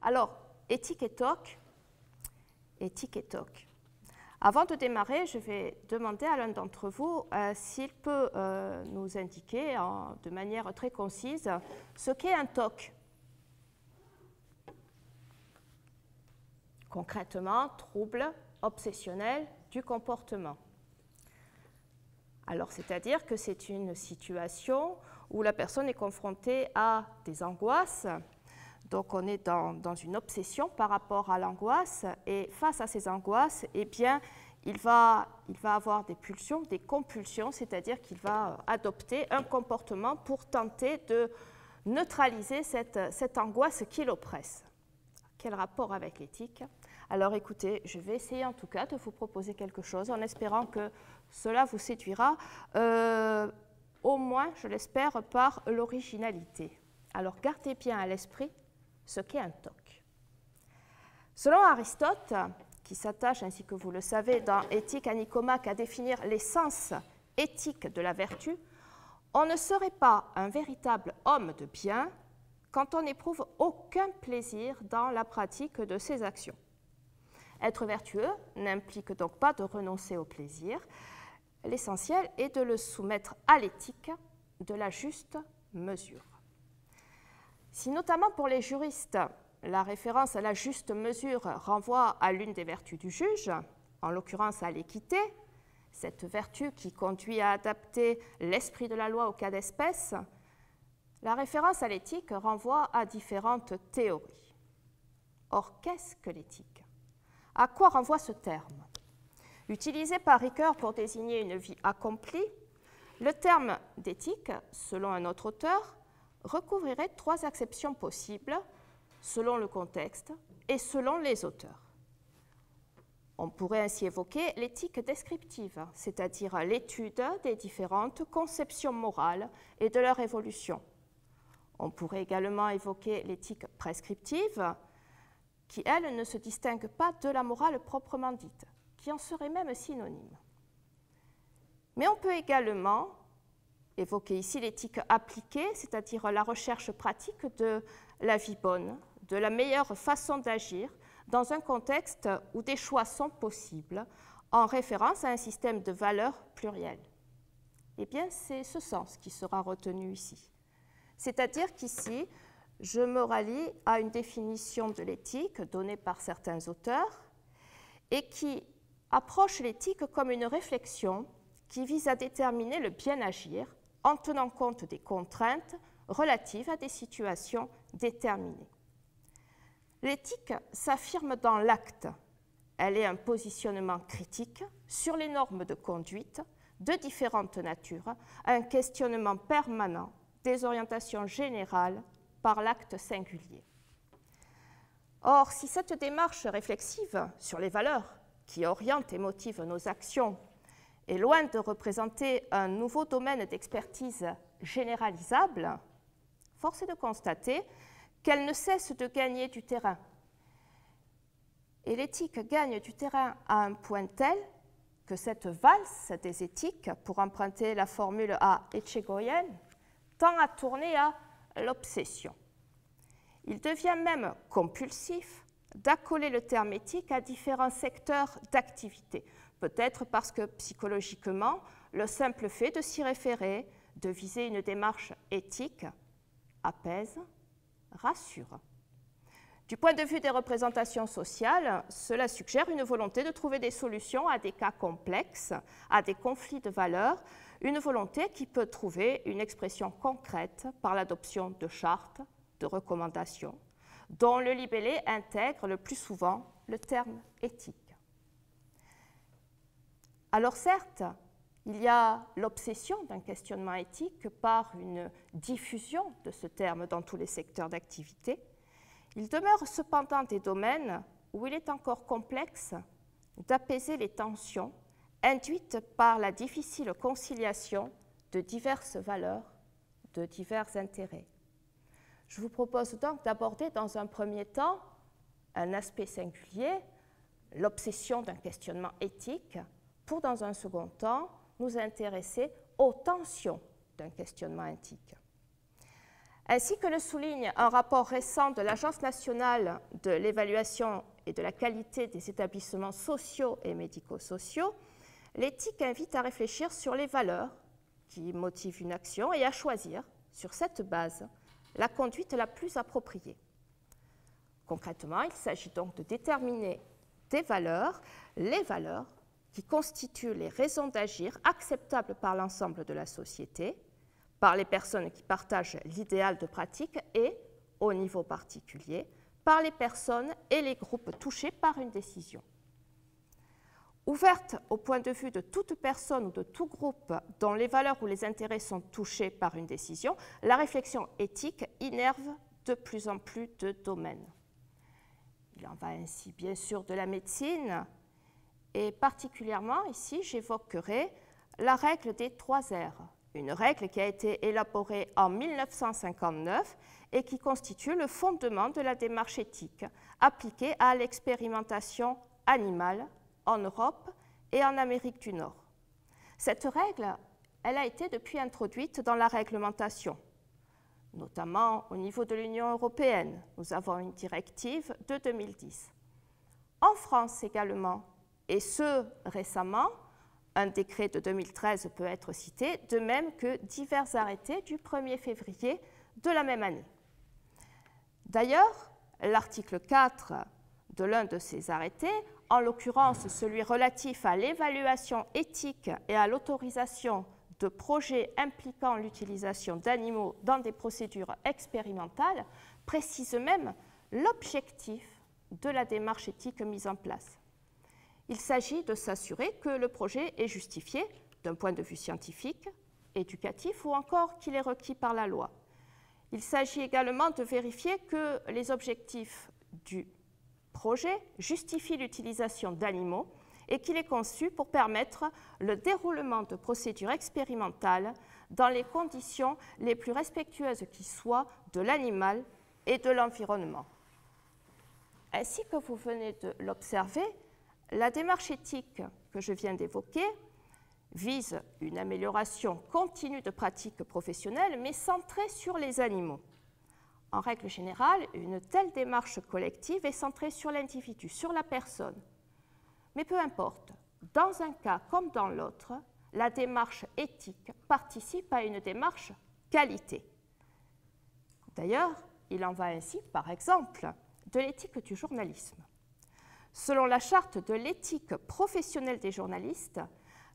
Alors, éthique et TOC. Éthique et TOC. Avant de démarrer, je vais demander à l'un d'entre vous s'il peut nous indiquer de manière très concise ce qu'est un TOC. Concrètement, trouble obsessionnel du comportement. Alors, c'est-à-dire que c'est une situation où la personne est confrontée à des angoisses. Donc, on est dans une obsession par rapport à l'angoisse. Et face à ces angoisses, eh bien, il va avoir des pulsions, des compulsions, c'est-à-dire qu'il va adopter un comportement pour tenter de neutraliser cette angoisse qui l'oppresse. Quel rapport avec l'éthique? Alors écoutez, je vais essayer en tout cas de vous proposer quelque chose en espérant que cela vous séduira, au moins, je l'espère, par l'originalité. Alors gardez bien à l'esprit ce qu'est un TOC. Selon Aristote, qui s'attache, ainsi que vous le savez, dans Éthique à Nicomaque, à définir l'essence éthique de la vertu, on ne serait pas un véritable homme de bien quand on n'éprouve aucun plaisir dans la pratique de ses actions. Être vertueux n'implique donc pas de renoncer au plaisir. L'essentiel est de le soumettre à l'éthique de la juste mesure. Si notamment pour les juristes, la référence à la juste mesure renvoie à l'une des vertus du juge, en l'occurrence à l'équité, cette vertu qui conduit à adapter l'esprit de la loi au cas d'espèce, la référence à l'éthique renvoie à différentes théories. Or, qu'est-ce que l'éthique? À quoi renvoie ce terme? Utilisé par Ricoeur pour désigner une vie accomplie, le terme d'éthique, selon un autre auteur, recouvrirait trois acceptions possibles selon le contexte et selon les auteurs. On pourrait ainsi évoquer l'éthique descriptive, c'est-à-dire l'étude des différentes conceptions morales et de leur évolution. On pourrait également évoquer l'éthique prescriptive, qui, elle, ne se distingue pas de la morale proprement dite, qui en serait même synonyme. Mais on peut également évoquer ici l'éthique appliquée, c'est-à-dire la recherche pratique de la vie bonne, de la meilleure façon d'agir dans un contexte où des choix sont possibles, en référence à un système de valeurs plurielles. Eh bien, c'est ce sens qui sera retenu ici. C'est-à-dire qu'ici, je me rallie à une définition de l'éthique donnée par certains auteurs et qui approche l'éthique comme une réflexion qui vise à déterminer le bien agir en tenant compte des contraintes relatives à des situations déterminées. L'éthique s'affirme dans l'acte. Elle est un positionnement critique sur les normes de conduite de différentes natures, un questionnement permanent des orientations générales par l'acte singulier. Or, si cette démarche réflexive sur les valeurs qui orientent et motivent nos actions est loin de représenter un nouveau domaine d'expertise généralisable, force est de constater qu'elle ne cesse de gagner du terrain. Et l'éthique gagne du terrain à un point tel que cette valse des éthiques, pour emprunter la formule à Etchegoyen, tend à tourner à l'obsession. Il devient même compulsif d'accoler le terme éthique à différents secteurs d'activité, peut-être parce que psychologiquement, le simple fait de s'y référer, de viser une démarche éthique, apaise, rassure. Du point de vue des représentations sociales, cela suggère une volonté de trouver des solutions à des cas complexes, à des conflits de valeurs, une volonté qui peut trouver une expression concrète par l'adoption de chartes, de recommandations, dont le libellé intègre le plus souvent le terme éthique. Alors certes, il y a l'obsession d'un questionnement éthique par une diffusion de ce terme dans tous les secteurs d'activité. Il demeure cependant des domaines où il est encore complexe d'apaiser les tensions induites par la difficile conciliation de diverses valeurs, de divers intérêts. Je vous propose donc d'aborder dans un premier temps un aspect singulier, l'obsession d'un questionnement éthique, pour dans un second temps nous intéresser aux tensions d'un questionnement éthique. Ainsi que le souligne un rapport récent de l'Agence nationale de l'évaluation et de la qualité des établissements sociaux et médico-sociaux, l'éthique invite à réfléchir sur les valeurs qui motivent une action et à choisir, sur cette base, la conduite la plus appropriée. Concrètement, il s'agit donc de déterminer des valeurs, les valeurs qui constituent les raisons d'agir acceptables par l'ensemble de la société, par les personnes qui partagent l'idéal de pratique et, au niveau particulier, par les personnes et les groupes touchés par une décision. Ouverte au point de vue de toute personne ou de tout groupe dont les valeurs ou les intérêts sont touchés par une décision, la réflexion éthique innerve de plus en plus de domaines. Il en va ainsi bien sûr de la médecine, et particulièrement ici j'évoquerai la règle des 3 R, une règle qui a été élaborée en 1959 et qui constitue le fondement de la démarche éthique appliquée à l'expérimentation animale en Europe et en Amérique du Nord. Cette règle, elle a été depuis introduite dans la réglementation, notamment au niveau de l'Union européenne. Nous avons une directive de 2010. En France également, et ce récemment, un décret de 2013 peut être cité, de même que divers arrêtés du 1er février de la même année. D'ailleurs, l'article 4 de l'un de ces arrêtés, en l'occurrence celui relatif à l'évaluation éthique et à l'autorisation de projets impliquant l'utilisation d'animaux dans des procédures expérimentales, précise même l'objectif de la démarche éthique mise en place. Il s'agit de s'assurer que le projet est justifié d'un point de vue scientifique, éducatif ou encore qu'il est requis par la loi. Il s'agit également de vérifier que les objectifs du projet justifient l'utilisation d'animaux et qu'il est conçu pour permettre le déroulement de procédures expérimentales dans les conditions les plus respectueuses qui soient de l'animal et de l'environnement. Ainsi que vous venez de l'observer, la démarche éthique que je viens d'évoquer vise une amélioration continue de pratiques professionnelles, mais centrée sur les animaux. En règle générale, une telle démarche collective est centrée sur l'individu, sur la personne. Mais peu importe, dans un cas comme dans l'autre, la démarche éthique participe à une démarche qualité. D'ailleurs, il en va ainsi, par exemple, de l'éthique du journalisme. Selon la charte de l'éthique professionnelle des journalistes,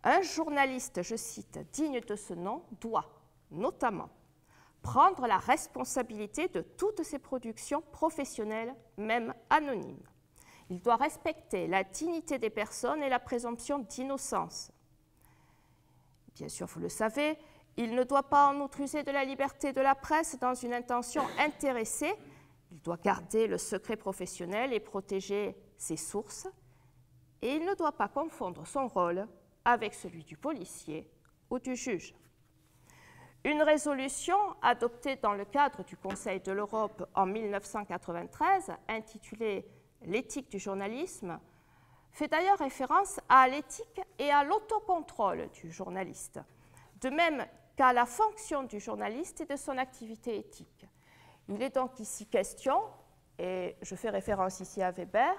un journaliste, je cite, digne de ce nom, doit notamment prendre la responsabilité de toutes ses productions professionnelles, même anonymes. Il doit respecter la dignité des personnes et la présomption d'innocence. Bien sûr, vous le savez, il ne doit pas en outre user de la liberté de la presse dans une intention intéressée. Il doit garder le secret professionnel et protéger ses sources. Et il ne doit pas confondre son rôle avec celui du policier ou du juge. Une résolution adoptée dans le cadre du Conseil de l'Europe en 1993, intitulée « L'éthique du journalisme », fait d'ailleurs référence à l'éthique et à l'autocontrôle du journaliste, de même qu'à la fonction du journaliste et de son activité éthique. Il est donc ici question, et je fais référence ici à Weber,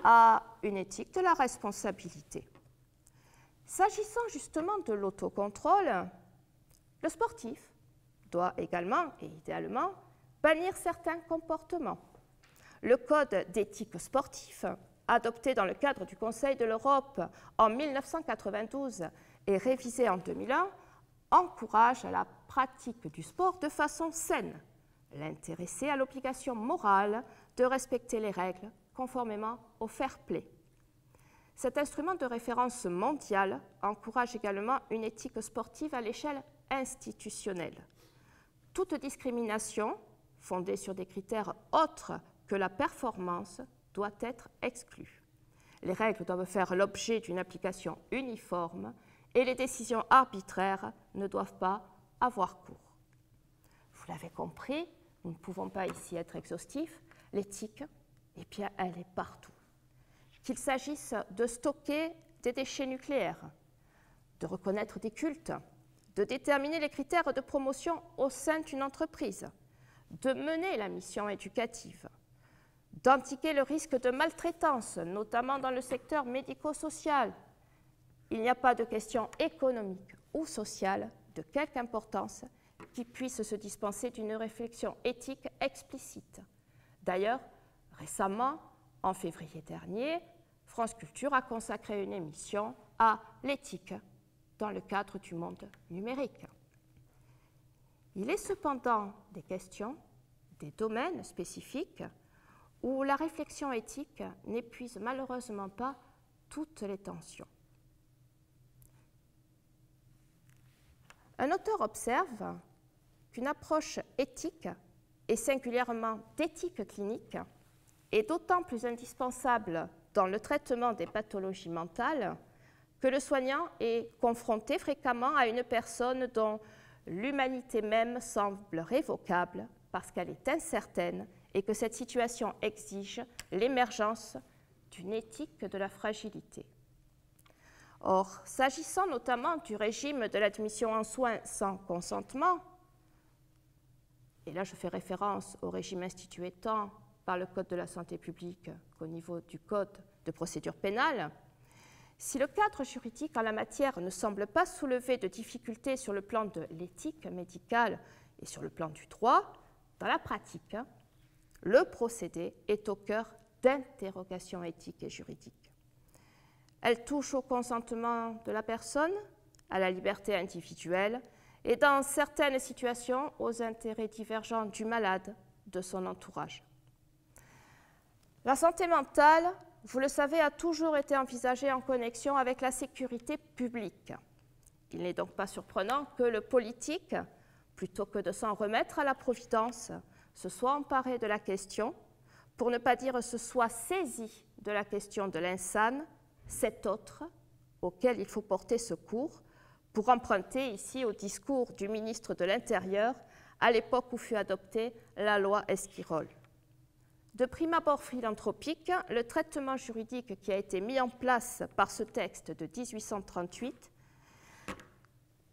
à une éthique de la responsabilité. S'agissant justement de l'autocontrôle, le sportif doit également et idéalement bannir certains comportements. Le Code d'éthique sportif, adopté dans le cadre du Conseil de l'Europe en 1992 et révisé en 2001, encourage la pratique du sport de façon saine, l'intéressé à l'obligation morale de respecter les règles conformément au fair play. Cet instrument de référence mondial encourage également une éthique sportive à l'échelle institutionnelle. Toute discrimination fondée sur des critères autres que la performance doit être exclue. Les règles doivent faire l'objet d'une application uniforme et les décisions arbitraires ne doivent pas avoir cours. Vous l'avez compris, nous ne pouvons pas ici être exhaustifs. L'éthique, eh bien, elle est partout. Qu'il s'agisse de stocker des déchets nucléaires, de reconnaître des cultes, de déterminer les critères de promotion au sein d'une entreprise, de mener la mission éducative, d'endiguer le risque de maltraitance, notamment dans le secteur médico-social. Il n'y a pas de question économique ou sociale de quelque importance qui puisse se dispenser d'une réflexion éthique explicite. D'ailleurs, récemment, en février dernier, France Culture a consacré une émission à l'éthique dans le cadre du monde numérique. Il est cependant des questions, des domaines spécifiques où la réflexion éthique n'épuise malheureusement pas toutes les tensions. Un auteur observe qu'une approche éthique, et singulièrement d'éthique clinique, est d'autant plus indispensable dans le traitement des pathologies mentales que le soignant est confronté fréquemment à une personne dont l'humanité même semble révocable parce qu'elle est incertaine et que cette situation exige l'émergence d'une éthique de la fragilité. Or, s'agissant notamment du régime de l'admission en soins sans consentement, et là je fais référence au régime institué tant par le Code de la santé publique qu'au niveau du Code de procédure pénale, si le cadre juridique en la matière ne semble pas soulever de difficultés sur le plan de l'éthique médicale et sur le plan du droit, dans la pratique, le procédé est au cœur d'interrogations éthiques et juridiques. Elle touche au consentement de la personne, à la liberté individuelle et dans certaines situations aux intérêts divergents du malade, de son entourage. La santé mentale, vous le savez, a toujours été envisagée en connexion avec la sécurité publique. Il n'est donc pas surprenant que le politique, plutôt que de s'en remettre à la providence, se soit emparé de la question, pour ne pas dire se soit saisi de la question de l'insane, cet autre auquel il faut porter secours, pour emprunter ici au discours du ministre de l'Intérieur à l'époque où fut adoptée la loi Esquirol. De prime abord philanthropique, le traitement juridique qui a été mis en place par ce texte de 1838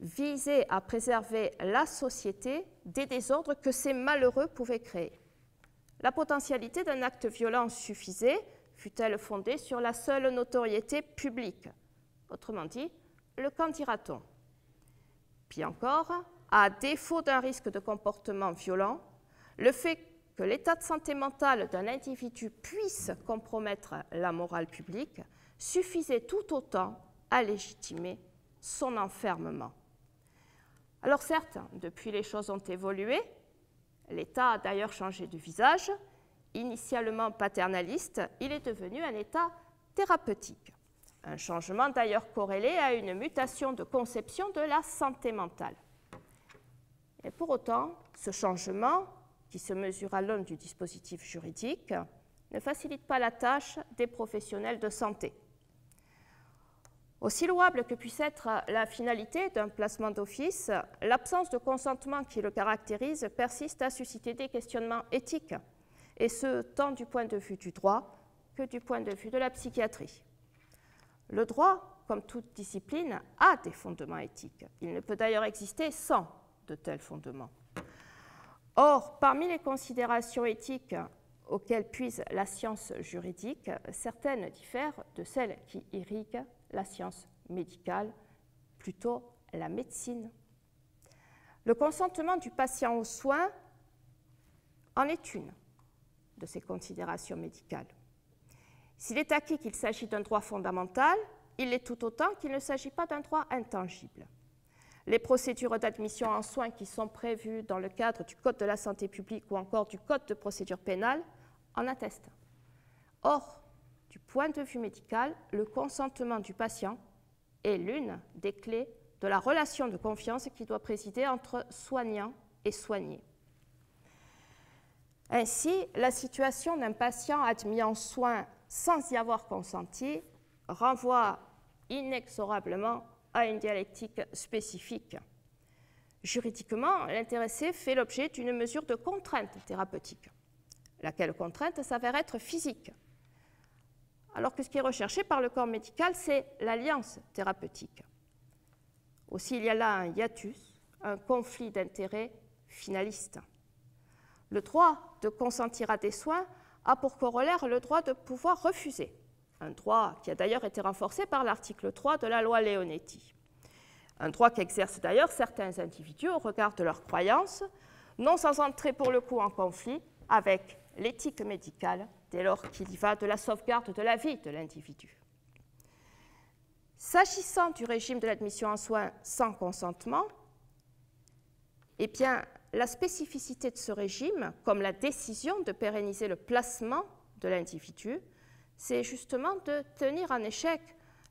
visait à préserver la société des désordres que ces malheureux pouvaient créer. La potentialité d'un acte violent suffisait, fût-elle fondée sur la seule notoriété publique. Autrement dit, le qu'en dira-t-on? Puis encore, à défaut d'un risque de comportement violent, le fait que l'état de santé mentale d'un individu puisse compromettre la morale publique suffisait tout autant à légitimer son enfermement. Alors certes, depuis les choses ont évolué, l'État a d'ailleurs changé de visage. Initialement paternaliste, il est devenu un État thérapeutique. Un changement d'ailleurs corrélé à une mutation de conception de la santé mentale. Et pour autant, ce changement, qui se mesure à l'aune du dispositif juridique, ne facilite pas la tâche des professionnels de santé. Aussi louable que puisse être la finalité d'un placement d'office, l'absence de consentement qui le caractérise persiste à susciter des questionnements éthiques, et ce, tant du point de vue du droit que du point de vue de la psychiatrie. Le droit, comme toute discipline, a des fondements éthiques. Il ne peut d'ailleurs exister sans de tels fondements. Or, parmi les considérations éthiques auxquelles puise la science juridique, certaines diffèrent de celles qui irriguent la science médicale, plutôt la médecine. Le consentement du patient aux soins en est une de ces considérations médicales. S'il est acquis qu'il s'agit d'un droit fondamental, il l'est tout autant qu'il ne s'agit pas d'un droit intangible. Les procédures d'admission en soins qui sont prévues dans le cadre du Code de la santé publique ou encore du Code de procédure pénale en attestent. Or, du point de vue médical, le consentement du patient est l'une des clés de la relation de confiance qui doit présider entre soignant et soigné. Ainsi, la situation d'un patient admis en soins sans y avoir consenti renvoie inexorablement à une dialectique spécifique. Juridiquement, l'intéressé fait l'objet d'une mesure de contrainte thérapeutique, laquelle contrainte s'avère être physique, alors que ce qui est recherché par le corps médical, c'est l'alliance thérapeutique. Aussi, il y a là un hiatus, un conflit d'intérêts finaliste. Le droit de consentir à des soins a pour corollaire le droit de pouvoir refuser, un droit qui a d'ailleurs été renforcé par l'article 3 de la loi Leonetti. Un droit qu'exercent d'ailleurs certains individus au regard de leurs croyances, non sans entrer pour le coup en conflit avec l'éthique médicale dès lors qu'il y va de la sauvegarde de la vie de l'individu. S'agissant du régime de l'admission en soins sans consentement, eh bien, la spécificité de ce régime, comme la décision de pérenniser le placement de l'individu, c'est justement de tenir en échec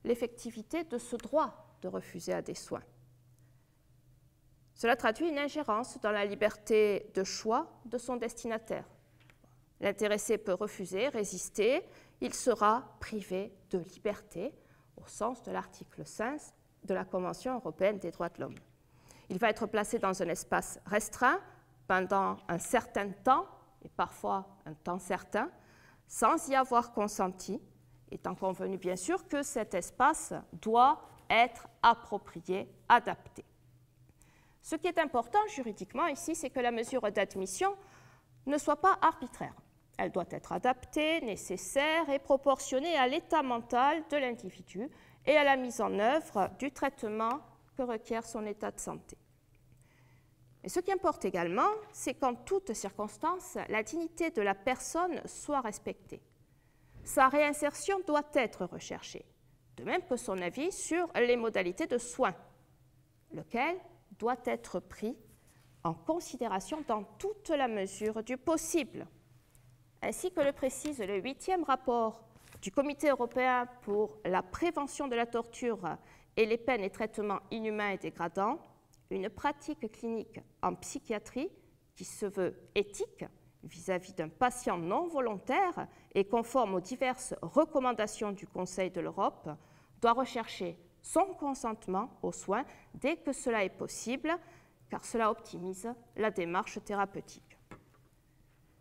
l'effectivité de ce droit de refuser à des soins. Cela traduit une ingérence dans la liberté de choix de son destinataire. L'intéressé peut refuser, résister, il sera privé de liberté au sens de l'article 5 de la Convention européenne des droits de l'homme. Il va être placé dans un espace restreint pendant un certain temps, et parfois un temps certain, sans y avoir consenti, étant convenu bien sûr que cet espace doit être approprié, adapté. Ce qui est important juridiquement ici, c'est que la mesure d'admission ne soit pas arbitraire. Elle doit être adaptée, nécessaire et proportionnée à l'état mental de l'individu et à la mise en œuvre du traitement que requiert son état de santé. Et ce qui importe également, c'est qu'en toutes circonstances, la dignité de la personne soit respectée. Sa réinsertion doit être recherchée, de même que son avis sur les modalités de soins, lequel doit être pris en considération dans toute la mesure du possible, ainsi que le précise le 8e rapport du Comité européen pour la prévention de la torture et les peines et traitements inhumains et dégradants. Une pratique clinique en psychiatrie qui se veut éthique vis-à-vis d'un patient non volontaire et conforme aux diverses recommandations du Conseil de l'Europe doit rechercher son consentement aux soins dès que cela est possible, car cela optimise la démarche thérapeutique.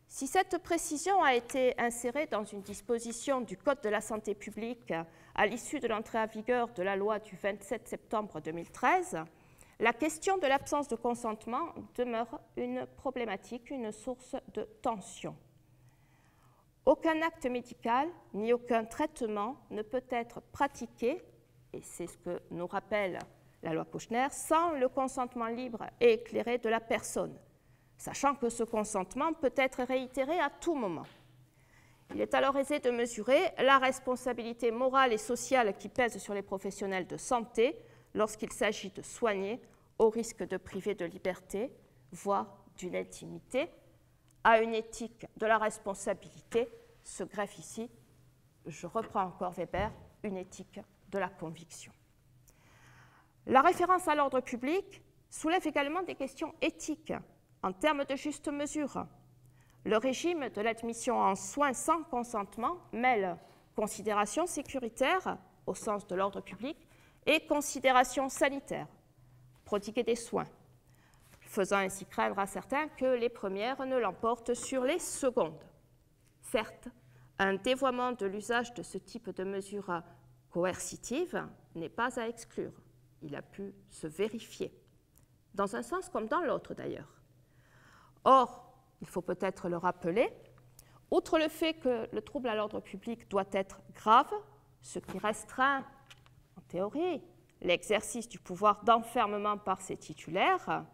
Si cette précision a été insérée dans une disposition du Code de la santé publique à l'issue de l'entrée en vigueur de la loi du 27 septembre 2013, la question de l'absence de consentement demeure une problématique, une source de tension. Aucun acte médical ni aucun traitement ne peut être pratiqué, et c'est ce que nous rappelle la loi Kouchner, sans le consentement libre et éclairé de la personne, sachant que ce consentement peut être réitéré à tout moment. Il est alors aisé de mesurer la responsabilité morale et sociale qui pèse sur les professionnels de santé lorsqu'il s'agit de soigner au risque de priver de liberté, voire d'une intimité. À une éthique de la responsabilité se greffe ici, je reprends encore Weber, une éthique de la conviction. La référence à l'ordre public soulève également des questions éthiques en termes de juste mesure. Le régime de l'admission en soins sans consentement mêle considérations sécuritaires au sens de l'ordre public et considérations sanitaires, prodiguer des soins, faisant ainsi craindre à certains que les premières ne l'emportent sur les secondes. Certes, un dévoiement de l'usage de ce type de mesures coercitives n'est pas à exclure. Il a pu se vérifier, dans un sens comme dans l'autre d'ailleurs. Or, il faut peut-être le rappeler, outre le fait que le trouble à l'ordre public doit être grave, ce qui restreint, en théorie, l'exercice du pouvoir d'enfermement par ses titulaires,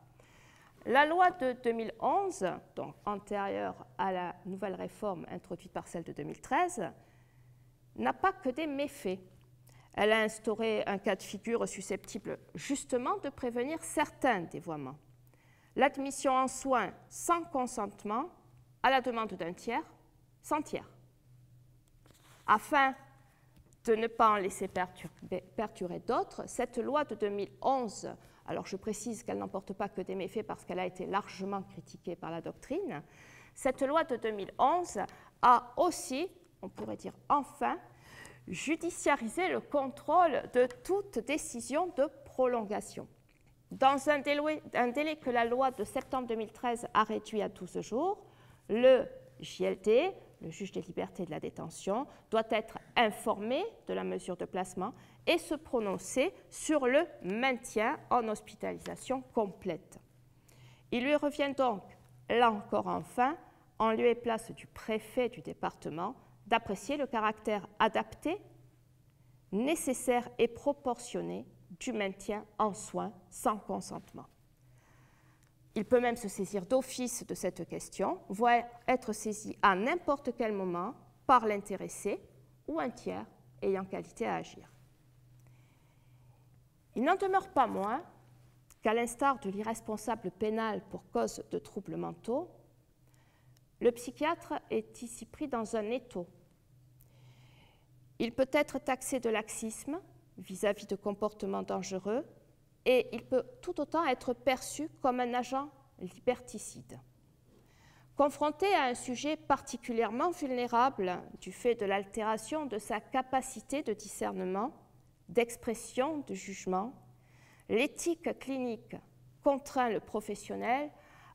la loi de 2011, donc antérieure à la nouvelle réforme introduite par celle de 2013, n'a pas que des méfaits. Elle a instauré un cas de figure susceptible justement de prévenir certains dévoiements. L'admission en soins sans consentement à la demande d'un tiers, sans tiers. Afin de ne pas en laisser perturber d'autres, cette loi de 2011, alors je précise qu'elle n'emporte pas que des méfaits parce qu'elle a été largement critiquée par la doctrine, cette loi de 2011 a aussi, on pourrait dire enfin, judiciarisé le contrôle de toute décision de prolongation. Dans un délai que la loi de septembre 2013 a réduit à 12 jours, le JLD, le juge des libertés et de la détention, doit être informé de la mesure de placement et se prononcer sur le maintien en hospitalisation complète. Il lui revient donc là encore enfin, en lieu et place du préfet du département, d'apprécier le caractère adapté, nécessaire et proportionné du maintien en soins sans consentement. Il peut même se saisir d'office de cette question, voire être saisi à n'importe quel moment par l'intéressé ou un tiers ayant qualité à agir. Il n'en demeure pas moins qu'à l'instar de l'irresponsable pénal pour cause de troubles mentaux, le psychiatre est ici pris dans un étau. Il peut être taxé de laxisme vis-à-vis de comportements dangereux et il peut tout autant être perçu comme un agent liberticide. Confronté à un sujet particulièrement vulnérable du fait de l'altération de sa capacité de discernement, d'expression, de jugement, l'éthique clinique contraint le professionnel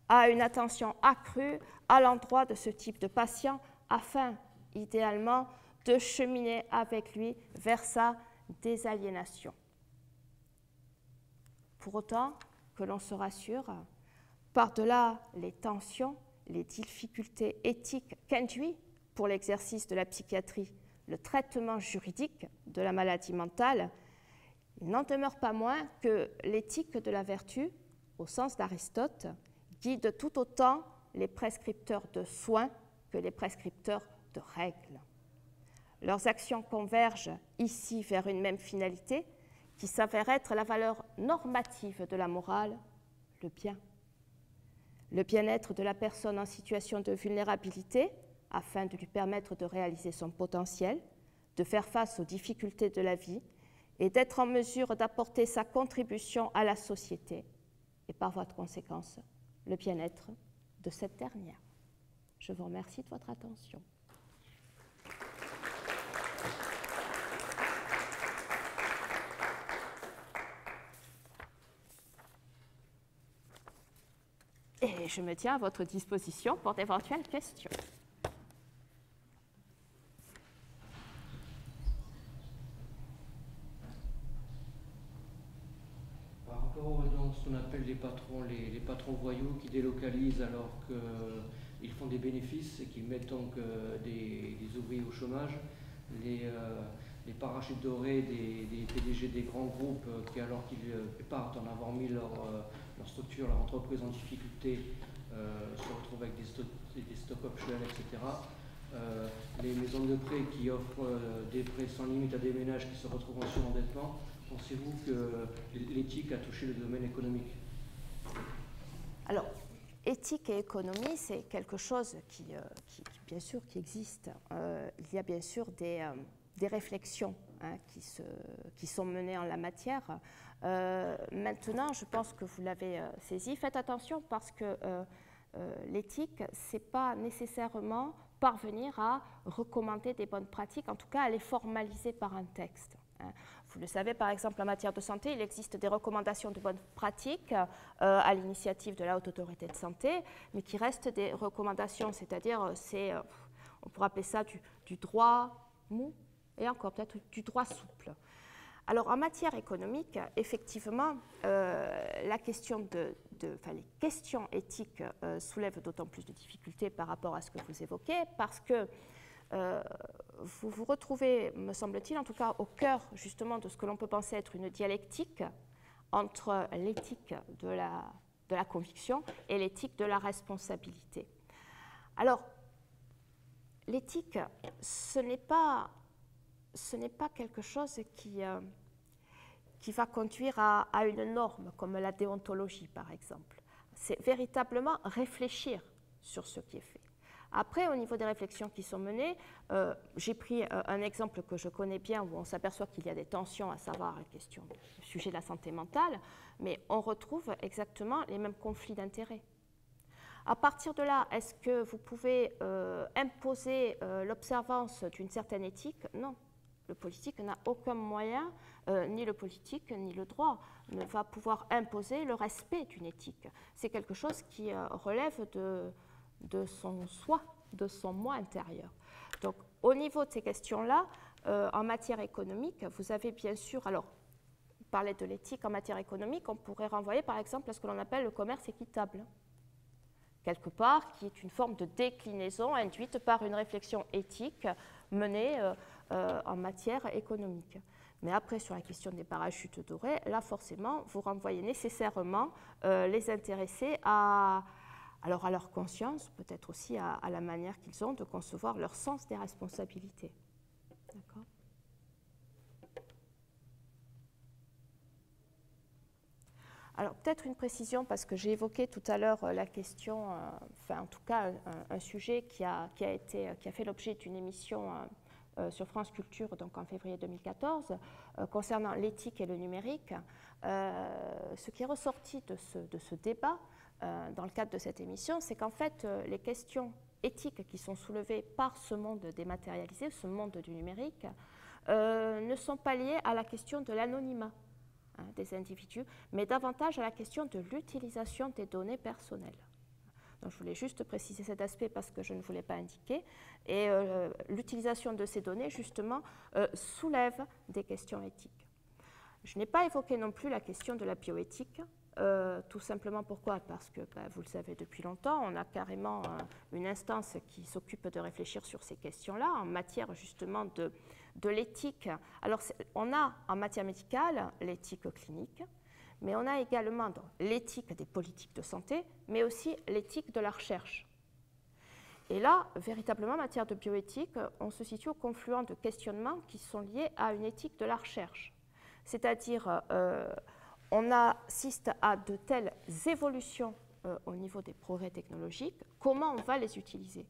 à une attention accrue à l'endroit de ce type de patient afin, idéalement, de cheminer avec lui vers sa désaliénation. Pour autant que l'on se rassure, par-delà les tensions, les difficultés éthiques qu'induit pour l'exercice de la psychiatrie le traitement juridique de la maladie mentale, il n'en demeure pas moins que l'éthique de la vertu, au sens d'Aristote, guide tout autant les prescripteurs de soins que les prescripteurs de règles. Leurs actions convergent ici vers une même finalité qui s'avère être la valeur normative de la morale, le bien. Le bien-être de la personne en situation de vulnérabilité, afin de lui permettre de réaliser son potentiel, de faire face aux difficultés de la vie et d'être en mesure d'apporter sa contribution à la société et par voie de conséquence, le bien-être de cette dernière. Je vous remercie de votre attention. Et je me tiens à votre disposition pour d'éventuelles questions. Par rapport à ce qu'on appelle les patrons voyous qui délocalisent alors qu'ils font des bénéfices et qui mettent donc des ouvriers au chômage, les parachutes dorés des PDG des grands groupes qui, alors qu'ils partent en avoir mis leur structure, leur entreprise en difficulté, se retrouvent avec des stock options, etc. Les maisons de prêt qui offrent des prêts sans limite à des ménages qui se retrouvent en surendettement. Pensez-vous que l'éthique a touché le domaine économique? Alors, éthique et économie, c'est quelque chose qui bien sûr, qui existe. Il y a bien sûr des réflexions qui sont menées en la matière. Maintenant, je pense que vous l'avez saisi. Faites attention parce que l'éthique, ce n'est pas nécessairement parvenir à recommander des bonnes pratiques, en tout cas à les formaliser par un texte. Vous le savez, par exemple, en matière de santé, il existe des recommandations de bonnes pratiques à l'initiative de la Haute Autorité de Santé, mais qui restent des recommandations, c'est-à-dire, on pourrait appeler ça du droit mou et encore peut-être du droit souple. Alors, en matière économique, effectivement, les questions éthiques soulèvent d'autant plus de difficultés par rapport à ce que vous évoquez, parce que vous vous retrouvez, me semble-t-il, en tout cas au cœur justement de ce que l'on peut penser être une dialectique entre l'éthique de la conviction et l'éthique de la responsabilité. Alors, l'éthique, ce n'est pas quelque chose qui va conduire à une norme, comme la déontologie, par exemple. C'est véritablement réfléchir sur ce qui est fait. Après, au niveau des réflexions qui sont menées, j'ai pris un exemple que je connais bien où on s'aperçoit qu'il y a des tensions, à savoir le sujet de la santé mentale, mais on retrouve exactement les mêmes conflits d'intérêts. À partir de là, est-ce que vous pouvez imposer l'observance d'une certaine éthique? Non. Le politique n'a aucun moyen, ni le politique, ni le droit, ne va pouvoir imposer le respect d'une éthique. C'est quelque chose qui relève de son soi, de son moi intérieur. Donc, au niveau de ces questions-là, en matière économique, vous avez bien sûr, alors, parler de l'éthique en matière économique, on pourrait renvoyer par exemple à ce que l'on appelle le commerce équitable. quelque part, qui est une forme de déclinaison induite par une réflexion éthique menée en matière économique. Mais après, sur la question des parachutes dorés, là, forcément, vous renvoyez nécessairement les intéressés à leur conscience, peut-être aussi à la manière qu'ils ont de concevoir leur sens des responsabilités. D'accord ? Alors, peut-être une précision, parce que j'ai évoqué tout à l'heure la question, enfin, en tout cas, un sujet qui a fait l'objet d'une émission sur France Culture, donc en février 2014, concernant l'éthique et le numérique. Ce qui est ressorti de ce débat, dans le cadre de cette émission, c'est qu'en fait, les questions éthiques qui sont soulevées par ce monde dématérialisé, ce monde du numérique, ne sont pas liées à la question de l'anonymat des individus, mais davantage à la question de l'utilisation des données personnelles. Donc, je voulais juste préciser cet aspect parce que je ne voulais pas indiquer. Et l'utilisation de ces données, justement, soulève des questions éthiques. Je n'ai pas évoqué non plus la question de la bioéthique. Tout simplement pourquoi? Parce que, vous le savez depuis longtemps, on a carrément une instance qui s'occupe de réfléchir sur ces questions-là en matière justement de l'éthique. Alors, on a en matière médicale l'éthique clinique, mais on a également l'éthique des politiques de santé, mais aussi l'éthique de la recherche. Et là, véritablement, en matière de bioéthique, on se situe au confluent de questionnements qui sont liés à une éthique de la recherche. C'est-à-dire, on assiste à de telles évolutions au niveau des progrès technologiques, comment on va les utiliser?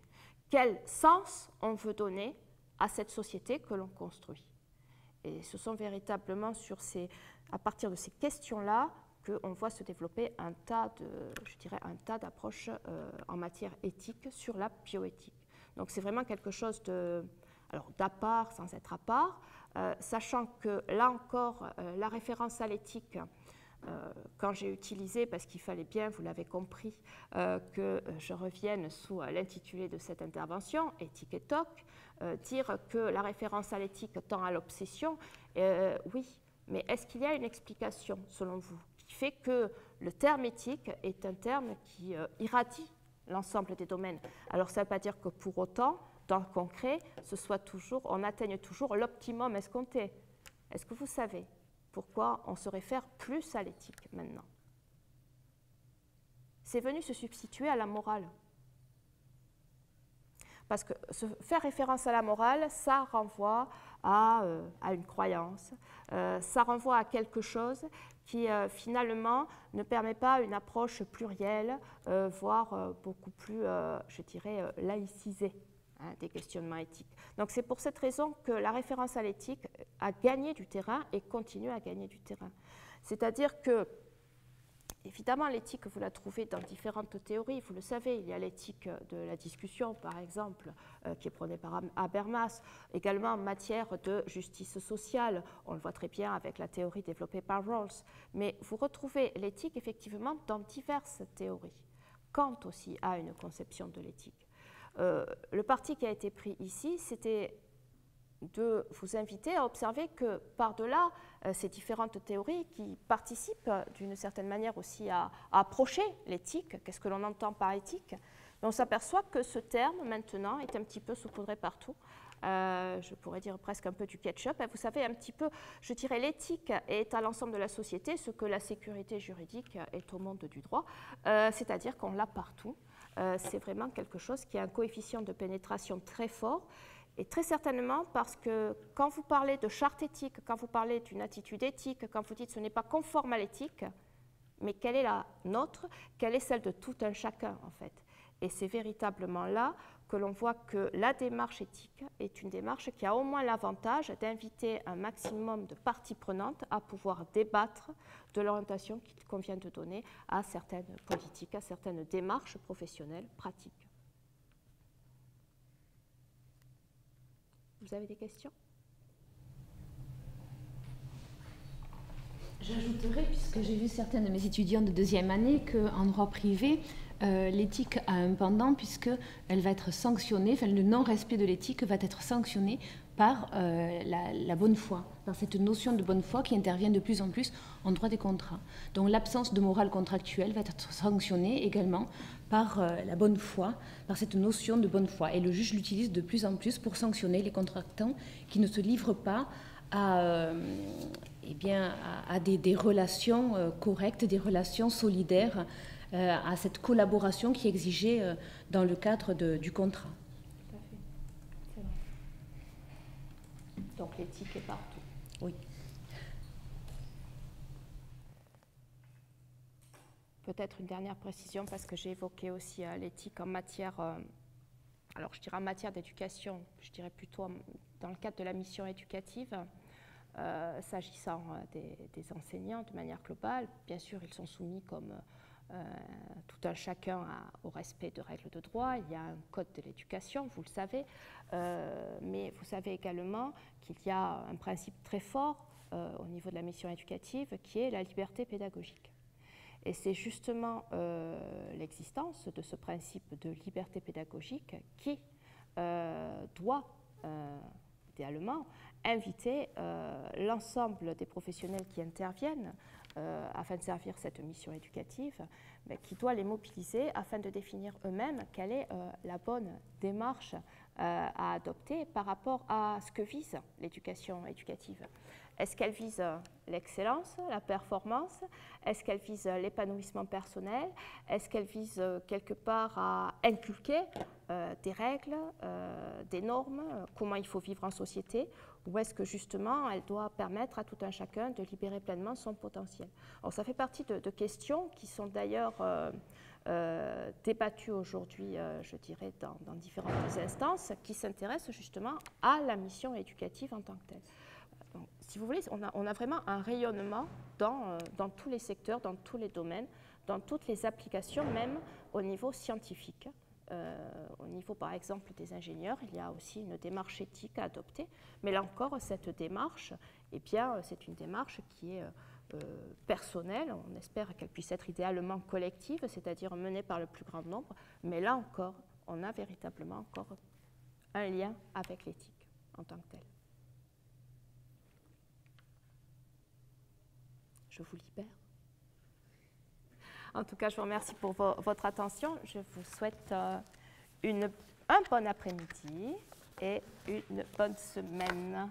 Quel sens on veut donner à cette société que l'on construit? Et ce sont véritablement à partir de ces questions-là qu'on voit se développer un tas d'approches en matière éthique sur la bioéthique. Donc c'est vraiment quelque chose d'à part sans être à part, sachant que là encore, la référence à l'éthique, quand j'ai utilisé, parce qu'il fallait bien, vous l'avez compris, que je revienne sous l'intitulé de cette intervention, éthique et TOC, dire que la référence à l'éthique tend à l'obsession, oui, mais est-ce qu'il y a une explication, selon vous, qui fait que le terme éthique est un terme qui irradie l'ensemble des domaines? Alors ça ne veut pas dire que pour autant, dans le concret, on atteigne toujours l'optimum escompté. Est-ce que vous savez pourquoi on se réfère plus à l'éthique maintenant? C'est venu se substituer à la morale. Parce que faire référence à la morale, ça renvoie à une croyance, ça renvoie à quelque chose qui finalement ne permet pas une approche plurielle, voire beaucoup plus, je dirais, laïcisée des questionnements éthiques. Donc c'est pour cette raison que la référence à l'éthique a gagné du terrain et continue à gagner du terrain. C'est-à-dire que, évidemment, l'éthique, vous la trouvez dans différentes théories. Vous le savez, il y a l'éthique de la discussion, par exemple, qui est prônée par Habermas. Également en matière de justice sociale, on le voit très bien avec la théorie développée par Rawls. Mais vous retrouvez l'éthique, effectivement, dans diverses théories. Kant aussi a une conception de l'éthique. Le parti qui a été pris ici, c'était de vous inviter à observer que par-delà ces différentes théories qui participent d'une certaine manière aussi à approcher l'éthique, qu'est-ce que l'on entend par éthique, on s'aperçoit que ce terme maintenant est un petit peu saupoudré partout. Je pourrais dire presque un peu du ketchup. Vous savez, un petit peu, je dirais, l'éthique est à l'ensemble de la société ce que la sécurité juridique est au monde du droit, c'est-à-dire qu'on l'a partout. C'est vraiment quelque chose qui a un coefficient de pénétration très fort, et très certainement parce que quand vous parlez de charte éthique, quand vous parlez d'une attitude éthique, quand vous dites ce n'est pas conforme à l'éthique, mais quelle est la nôtre, quelle est celle de tout un chacun en fait. Et c'est véritablement là que l'on voit que la démarche éthique est une démarche qui a au moins l'avantage d'inviter un maximum de parties prenantes à pouvoir débattre de l'orientation qu'il convient de donner à certaines politiques, à certaines démarches professionnelles pratiques. Vous avez des questions? J'ajouterais, puisque j'ai vu certaines de mes étudiantes de deuxième année, qu'en droit privé, l'éthique a un pendant puisqu'elle va être sanctionnée, enfin le non-respect de l'éthique va être sanctionné par la bonne foi, par cette notion de bonne foi qui intervient de plus en plus en droit des contrats. Donc l'absence de morale contractuelle va être sanctionnée également par la bonne foi, par cette notion de bonne foi. Et le juge l'utilise de plus en plus pour sanctionner les contractants qui ne se livrent pas à des relations correctes, des relations solidaires, à cette collaboration qui est exigée dans le cadre du contrat. Tout à fait. C'est vrai. Donc l'éthique est partout. Oui. Peut-être une dernière précision, parce que j'ai évoqué aussi l'éthique en matière, alors je dirais en matière d'éducation, je dirais plutôt dans le cadre de la mission éducative, s'agissant des enseignants de manière globale. Bien sûr, ils sont soumis comme tout un chacun au respect de règles de droit. Il y a un code de l'éducation, vous le savez, mais vous savez également qu'il y a un principe très fort au niveau de la mission éducative qui est la liberté pédagogique. Et c'est justement l'existence de ce principe de liberté pédagogique qui doit, idéalement, inviter l'ensemble des professionnels qui interviennent afin de servir cette mission éducative, mais qui doit les mobiliser afin de définir eux-mêmes quelle est la bonne démarche à adopter par rapport à ce que vise l'éducation éducative. Est-ce qu'elle vise l'excellence, la performance? Est-ce qu'elle vise l'épanouissement personnel? Est-ce qu'elle vise quelque part à inculquer des règles, des normes, comment il faut vivre en société? Ou est-ce que justement elle doit permettre à tout un chacun de libérer pleinement son potentiel? Alors ça fait partie de questions qui sont d'ailleurs débattues aujourd'hui, je dirais, dans différentes instances qui s'intéressent justement à la mission éducative en tant que telle. Donc, si vous voulez, on a vraiment un rayonnement dans tous les secteurs, dans tous les domaines, dans toutes les applications, même au niveau scientifique. Au niveau, par exemple, des ingénieurs, il y a aussi une démarche éthique à adopter. Mais là encore, cette démarche, eh bien, c'est une démarche qui est personnelle. On espère qu'elle puisse être idéalement collective, c'est-à-dire menée par le plus grand nombre. Mais là encore, on a véritablement encore un lien avec l'éthique en tant que telle. Je vous libère. En tout cas, je vous remercie pour votre attention. Je vous souhaite un bon après-midi et une bonne semaine.